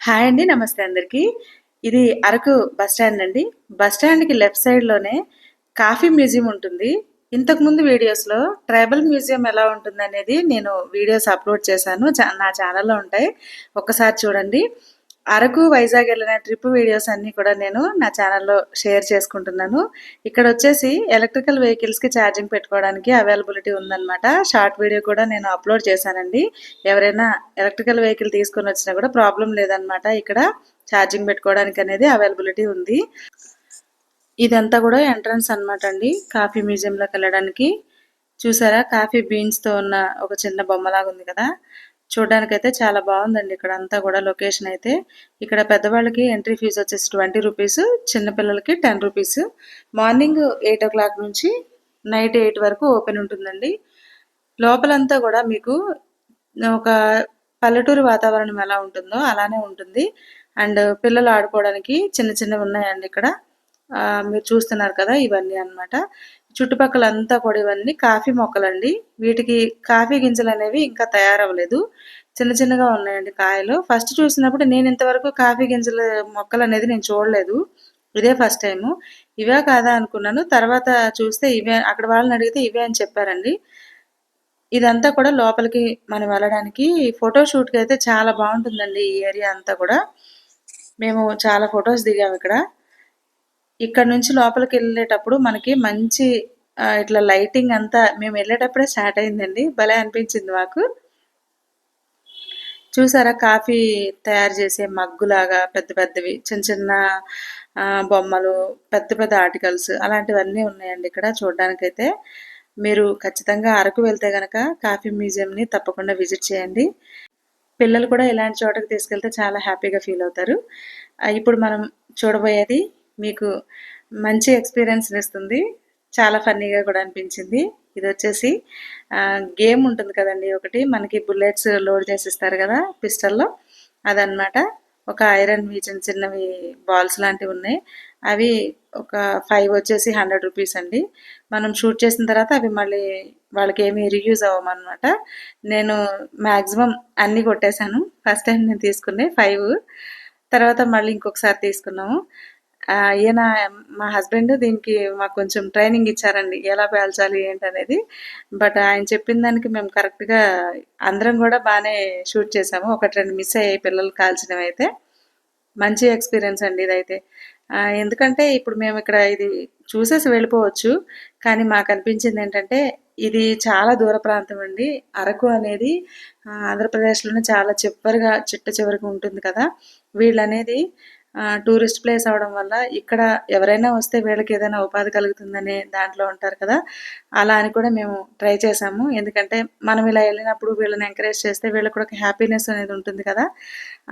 Hi అండి. నమస్తే అందరికీ. ఇది అరకు బస్ స్టాండ్ అండి. బస్ స్టాండ్‌కి లెఫ్ట్ సైడ్‌లోనే కాఫీ మ్యూజియం ఉంటుంది. ఇంతకుముందు వీడియోస్‌లో ట్రైబల్ మ్యూజియం ఎలా ఉంటుందనేది నేను వీడియోస్ అప్‌లోడ్ చేశాను. నా ఛానెల్‌లో ఉంటాయి. ఒక్కసారి చూడండి. అరకు, వైజాగ్ ఎళ్ళిన ట్రిప్ వీడియోస్ అన్నీ కూడా నేను నా ఛానెల్‌లో షేర్ చేసుకుంటున్నాను. ఇక్కడొచ్చేసి ఎలక్ట్రికల్ వెహికల్స్‌కి ఛార్జింగ్ పెట్టుకోవడానికి అవైలబిలిటీ ఉందనమాట. షార్ట్ వీడియో కూడా నేను అప్‌లోడ్ చేశానండి. ఎవరైనా ఎలక్ట్రికల్ వెహికల్ తీసుకొనొచ్చినా కూడా ప్రాబ్లమ్ లేదనమాట. ఇక్కడ ఛార్జింగ్ పెట్టుకోవడానికనేది అవైలబిలిటీ ఉంది. ఇదంతా కూడా ఎంట్రన్స్ అనమాట అండి కాఫీ మ్యూజియంలోకెళ్ళడానికి. చూసారా కాఫీ బీన్స్‌తో ఉన్న ఒక చిన్న బొమ్మలాగా ఉంది కదా! చూడ్డానికైతే చాలా బావుందండి ఇక్కడంతా కూడా లొకేషన్ అయితే. ఇక్కడ పెద్దవాళ్ళకి ఎంట్రీ ఫీజ్ వచ్చేసి ₹20, చిన్న పిల్లలకి ₹10. మార్నింగ్ 8:00 నుంచి నైట్ 8 వరకు ఓపెన్ ఉంటుందండి. లోపలంతా కూడా మీకు ఒక పల్లెటూరు వాతావరణం ఎలా ఉంటుందో అలానే ఉంటుంది. అండ్ పిల్లలు ఆడుకోవడానికి చిన్న చిన్నవి ఉన్నాయండి ఇక్కడ. మీరు చూస్తున్నారు కదా! ఇవన్నీ అన్నమాట. చుట్టుపక్కలంతా కూడా ఇవన్నీ కాఫీ మొక్కలండి. వీటికి కాఫీ గింజలనేవి ఇంకా తయారవ్వలేదు. చిన్న చిన్నగా ఉన్నాయండి కాయలు. ఫస్ట్ చూసినప్పుడు నేను ఇంతవరకు కాఫీ గింజల మొక్కలనేది నేను చూడలేదు. ఇదే ఫస్ట్ టైము. ఇవే కాదా అనుకున్నాను. తర్వాత చూస్తే ఇవే అక్కడ వాళ్ళని అడిగితే ఇవే అని చెప్పారండి. ఇదంతా కూడా లోపలికి మనం వెళ్ళడానికి ఫోటో షూట్‌కి అయితే చాలా బావుంటుందండి ఈ ఏరియా అంతా కూడా. మేము చాలా ఫోటోస్ దిగాము ఇక్కడ. ఇక్కడ నుంచి లోపలికెళ్ళేటప్పుడు మనకి మంచి ఇట్లా లైటింగ్ అంతా మేము వెళ్ళేటప్పుడే స్టార్ట్ అయిందండి. భలే అనిపించింది మాకు. చూసారా కాఫీ తయారు చేసే మగ్గులాగా పెద్ద పెద్దవి చిన్న చిన్న బొమ్మలు, పెద్ద పెద్ద ఆర్టికల్స్ అలాంటివన్నీ ఉన్నాయండి ఇక్కడ చూడడానికైతే. మీరు ఖచ్చితంగా అరకు వెళ్తే గనక కాఫీ మ్యూజియంని తప్పకుండా విజిట్ చేయండి. పిల్లలు కూడా ఇలాంటి చోటకి తీసుకెళ్తే చాలా హ్యాపీగా ఫీల్ అవుతారు. ఇప్పుడు మనం చూడబోయేది మీకు మంచి ఎక్స్పీరియన్స్‌ని ఇస్తుంది. చాలా ఫన్నీగా కూడా అనిపించింది. ఇదొచ్చేసి గేమ్ ఉంటుంది కదండీ ఒకటి. మనకి బుల్లెట్స్ లోడ్ చేసిస్తారు కదా! పిస్టల్‌లో అదనమాట. ఒక ఐరన్‌వి చిన్న చిన్నవి బాల్స్ లాంటివి ఉన్నాయి. అవి ఒక 5 వచ్చేసి ₹100 అండి. మనం షూట్ చేసిన తర్వాత అవి మళ్ళీ వాళ్ళకేమి రీయూజ్ అవ్వమనమాట. నేను మాక్సిమం అన్నీ కొట్టేశాను. ఫస్ట్ టైం నేను తీసుకున్నయి 5. తర్వాత మళ్ళీ ఇంకొకసారి తీసుకున్నాము. ఈయన మా హస్బెండ్ దీనికి మాకు కొంచెం ట్రైనింగ్ ఇచ్చారండి. ఎలా పేల్చాలి ఏంటనేది. బట్ ఆయన చెప్పిన దానికి మేము కరెక్ట్‌గా అందరం గూడా బానే షూట్ చేశాము. 1, 2 మిస్ అయ్యాయి పిల్లలు కాల్చినవైతే. మంచి ఎక్స్‌పీరియన్స్ అండి ఇదైతే. ఎందుకంటే ఇప్పుడు మేమిక్కడ ఇది చూసేసి వెళ్ళిపోవచ్చు. కానీ మాకనిపించిందేంటంటే ఇది చాలా దూర ప్రాంతం అండి. అరకు అనేది ఆంధ్రప్రదేశ్‌లోనే చాలా చిట్ట చివరగా ఉంటుంది కదా! వీళ్ళనేది టూరిస్ట్ ప్లేస్ అవ్వడం వల్ల ఇక్కడ ఎవరైనా వస్తే వీళ్ళకి ఏదైనా ఉపాధి కలుగుతుందనే దాంట్లో ఉంటారు కదా! అలా అని కూడా మేము ట్రై చేశాము. ఎందుకంటే మనం ఇలా ఎళ్ళినప్పుడు వీళ్ళని ఎంకరేజ్ చేస్తే వీళ్ళకి కూడా ఒక హ్యాపీనెస్ అనేది ఉంటుంది కదా!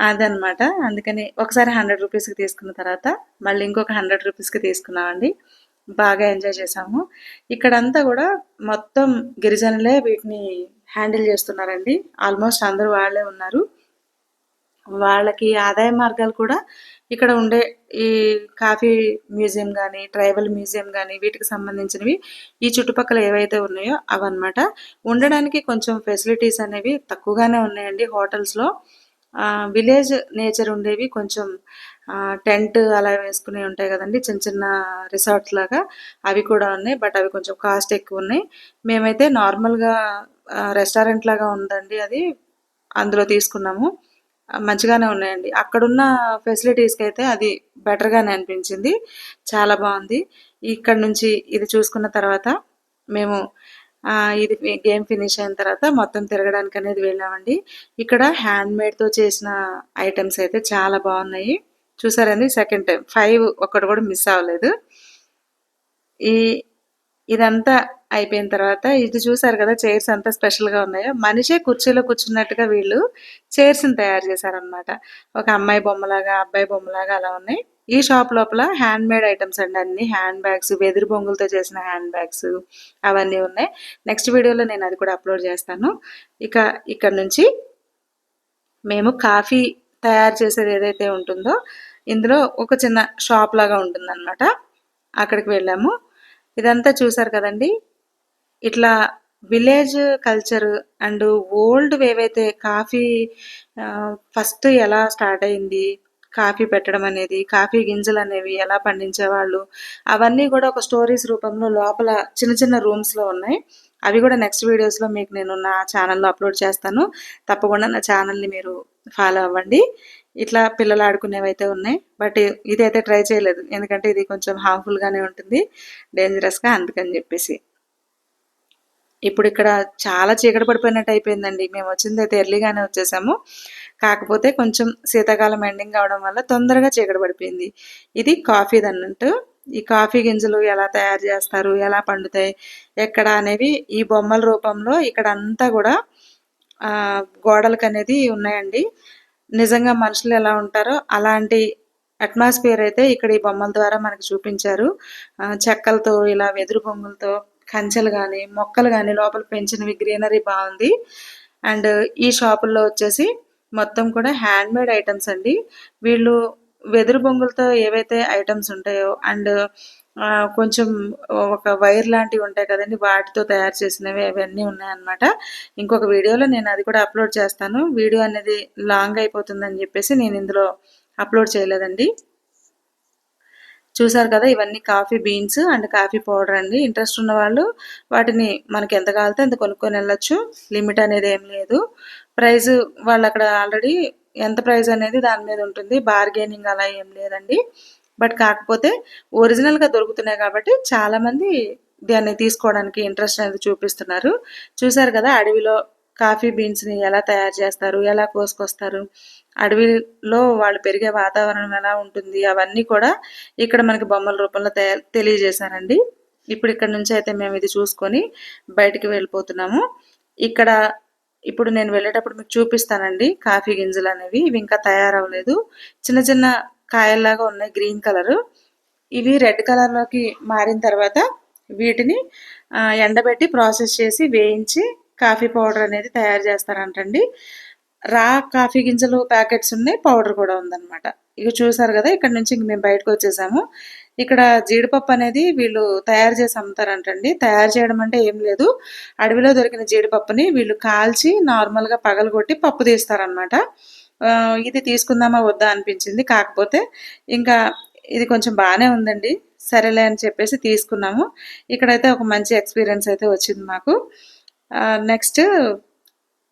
అదనమాట. అందుకని ఒకసారి ₹100కి తీసుకున్న తర్వాత మళ్ళీ ఇంకొక ₹100కి తీసుకున్నామండి. బాగా ఎంజాయ్ చేశాము. ఇక్కడంతా కూడా మొత్తం గిరిజనులే వీటిని హ్యాండిల్ చేస్తున్నారండి. ఆల్మోస్ట్ అందరూ వాళ్ళే ఉన్నారు. వాళ్ళకి ఆదాయ మార్గాలు కూడా ఇక్కడ ఉండే ఈ కాఫీ మ్యూజియం గానీ, ట్రైబల్ మ్యూజియం గానీ వీటికి సంబంధించినవి ఈ చుట్టుపక్కల ఏవైతే ఉన్నాయో అవన్నమాట. ఉండడానికి కొంచెం ఫెసిలిటీస్ అనేవి తక్కువగానే ఉన్నాయండి హోటల్స్‌లో. విలేజ్ నేచర్ ఉండేవి కొంచెం టెంట్ అలా వేసుకునేవి ఉంటాయి కదండీ! చిన్న చిన్న రిసార్ట్స్ లాగా అవి కూడా ఉన్నాయి. బట్ అవి కొంచెం కాస్ట్ ఎక్కువున్నాయి. మేమైతే నార్మల్‌గా రెస్టారెంట్ లాగా ఉందండి అది. అందులో తీసుకున్నాము. మంచిగానే ఉన్నాయండి. అక్కడున్న ఫెసిలిటీస్‌కైతే అది బెటర్‌గానే అనిపించింది. చాలా బావుంది. ఇక్కడ నుంచి ఇది చూసుకున్న తర్వాత మేము ఇది గేమ్ ఫినిష్ అయిన తర్వాత మొత్తం తిరగడానికనేది వెళ్ళామండి. ఇక్కడ హ్యాండ్‌మేడ్‌తో చేసిన ఐటెమ్స్ అయితే చాలా బావున్నాయి. చూసారండి సెకండ్ టైమ్ 5 ఒక్కటి కూడా మిస్ అవ్వలేదు. ఈ ఇదంతా అయిపోయిన తర్వాత ఇది చూసారు కదా చైర్స్ ఎంత స్పెషల్‌గా ఉన్నాయో. మనిషే కుర్చీలో కూర్చున్నట్టుగా వీళ్ళు చైర్స్‌ని తయారు చేశారనమాట. ఒక అమ్మాయి బొమ్మలాగా, అబ్బాయి బొమ్మలాగా అలా ఉన్నాయి. ఈ షాప్ లోపల హ్యాండ్‌మేడ్ ఐటెమ్స్ అండి అన్నీ. హ్యాండ్ బ్యాగ్స్, వెదురు బొంగులతో చేసిన హ్యాండ్ బ్యాగ్స్ అవన్నీ ఉన్నాయి. నెక్స్ట్ వీడియోలో నేను అది కూడా అప్‌లోడ్ చేస్తాను. ఇక ఇక్కడ నుంచి మేము కాఫీ తయారు చేసేది ఏదైతే ఉంటుందో ఇందులో ఒక చిన్న షాప్ లాగా ఉంటుందన్నమాట. అక్కడికి వెళ్ళాము. ఇదంతా చూసారు కదండీ! ఇట్లా విలేజ్ కల్చర్ అండ్ ఓల్డ్ ఏవైతే కాఫీ ఫస్ట్ ఎలా స్టార్ట్ అయింది, కాఫీ పెట్టడం అనేది, కాఫీ గింజలు అనేవి ఎలా పండించేవాళ్ళు, అవన్నీ కూడా ఒక స్టోరీస్ రూపంలో లోపల చిన్న చిన్న రూమ్స్లో ఉన్నాయి. అవి కూడా నెక్స్ట్ వీడియోస్లో మీకు నేను నా ఛానల్లో అప్లోడ్ చేస్తాను. తప్పకుండా నా ఛానల్ని మీరు ఫాలో అవ్వండి. ఇట్లా పిల్లలు ఆడుకునేవైతే ఉన్నాయి. బట్ ఇదైతే ట్రై చేయలేదు, ఎందుకంటే ఇది కొంచెం హార్మ్ఫుల్గానే ఉంటుంది, డేంజరస్గా, అందుకని చెప్పేసి. ఇప్పుడు ఇక్కడ చాలా చీకటి పడిపోయినట్టు అయిపోయిందండి. మేము వచ్చిందైతే ఎర్లీగానే వచ్చేసాము. కాకపోతే కొంచెం శీతాకాలం ఎండింగ్ అవడం వల్ల తొందరగా చీకటి పడిపోయింది. ఇది కాఫీదన్నట్టు. ఈ కాఫీ గింజలు ఎలా తయారు చేస్తారు, ఎలా పండుతాయి, ఎక్కడ అనేవి ఈ బొమ్మల రూపంలో ఇక్కడ అంతా కూడా గోడలకనేది ఉన్నాయండి. నిజంగా మనుషులు ఎలా ఉంటారో అలాంటి అట్మాస్ఫియర్ అయితే ఇక్కడ ఈ బొమ్మల ద్వారా మనకు చూపించారు. చెక్కలతో ఇలా వెదురు బొమ్మలతో కంచెలు కానీ, మొక్కలు కానీ లోపల పెంచినవి, గ్రీనరీ బాగుంది. అండ్ ఈ షాపుల్లో వచ్చేసి మొత్తం కూడా హ్యాండ్ మేడ్ ఐటమ్స్ అండి. వీళ్ళు వెదురు బొంగులతో ఏవైతే ఐటమ్స్ ఉంటాయో అండ్ కొంచెం ఒక వైర్ లాంటివి ఉంటాయి కదండి, వాటితో తయారు చేసినవి అవన్నీ ఉన్నాయన్నమాట. ఇంకొక వీడియోలో నేను అది కూడా అప్లోడ్ చేస్తాను. వీడియో అనేది లాంగ్ అయిపోతుందని చెప్పేసి నేను ఇందులో అప్లోడ్ చేయలేదండి. చూసారు కదా, ఇవన్నీ coffee beans and coffee powder అండి. ఇంట్రెస్ట్ ఉన్న వాళ్ళు వాటిని మనకి ఎంత కావాలితే అంత కొనుక్కొని వెళ్ళొచ్చు. లిమిట్ అనేది ఏం లేదు. ప్రైస్ వాళ్ళు అక్కడ ఆల్రెడీ ఎంత ప్రైస్ అనేది దాని మీద ఉంటుంది, బార్గెనింగ్ అలా ఏం లేదండి. బట్ కాకపోతే ఒరిజినల్గా దొరుకుతున్నాయి కాబట్టి చాలామంది దాన్ని తీసుకోవడానికి ఇంట్రెస్ట్ అనేది చూపిస్తున్నారు. చూసారు కదా, అడవిలో కాఫీ బీన్స్ని ఎలా తయారు చేస్తారు, ఎలా కోసుకొస్తారు, అడవిలో వాళ్ళు పెరిగే వాతావరణం ఎలా ఉంటుంది, అవన్నీ కూడా ఇక్కడ మనకి బొమ్మల రూపంలో తెలియజేశారండి. ఇప్పుడు ఇక్కడ నుంచి అయితే మేము ఇది చూసుకొని బయటికి వెళ్ళిపోతున్నాము. ఇక్కడ ఇప్పుడు నేను వెళ్ళేటప్పుడు మీకు చూపిస్తానండి. కాఫీ గింజలు అనేవి ఇవి ఇంకా తయారవ్వలేదు, చిన్న చిన్న కాయల్లాగా ఉన్నాయి, గ్రీన్ కలరు. ఇవి రెడ్ కలర్లోకి మారిన తర్వాత వీటిని ఎండబెట్టి ప్రాసెస్ చేసి వేయించి కాఫీ పౌడర్ అనేది తయారు చేస్తారంటండి. రా కాఫీ గింజలు ప్యాకెట్స్ ఉన్నాయి, పౌడర్ కూడా ఉందన్నమాట. ఇక చూసారు కదా, ఇక్కడ నుంచి ఇంక మేము బయటకు వచ్చేసాము. ఇక్కడ జీడిపప్పు అనేది వీళ్ళు తయారు చేసి అమ్ముతారంటండి. తయారు చేయడం అంటే ఏం లేదు, అడవిలో దొరికిన జీడిపప్పుని వీళ్ళు కాల్చి నార్మల్గా పగలగొట్టి పప్పు తీస్తారనమాట. ఇది తీసుకుందామా వద్దా అనిపించింది, కాకపోతే ఇంకా ఇది కొంచెం బాగానే ఉందండి, సరేలే అని చెప్పేసి తీసుకున్నాము. ఇక్కడైతే ఒక మంచి ఎక్స్పీరియన్స్ అయితే వచ్చింది మాకు. నెక్స్ట్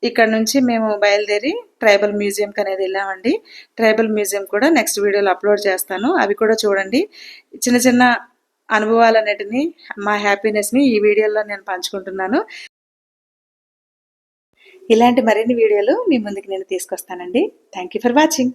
ఇక్కడ నుంచి మేము బయలుదేరి ట్రైబల్ మ్యూజియంకి అనేది వెళ్ళామండి. ట్రైబల్ మ్యూజియం కూడా నెక్స్ట్ వీడియోలో అప్లోడ్ చేస్తాను, అవి కూడా చూడండి. చిన్న చిన్న అనుభవాలన్నిటిని, మా హ్యాపీనెస్ని ఈ వీడియోలో నేను పంచుకుంటున్నాను. ఇలాంటి మరిన్ని వీడియోలు మీ ముందుకు నేను తీసుకొస్తానండి. Thank you for watching.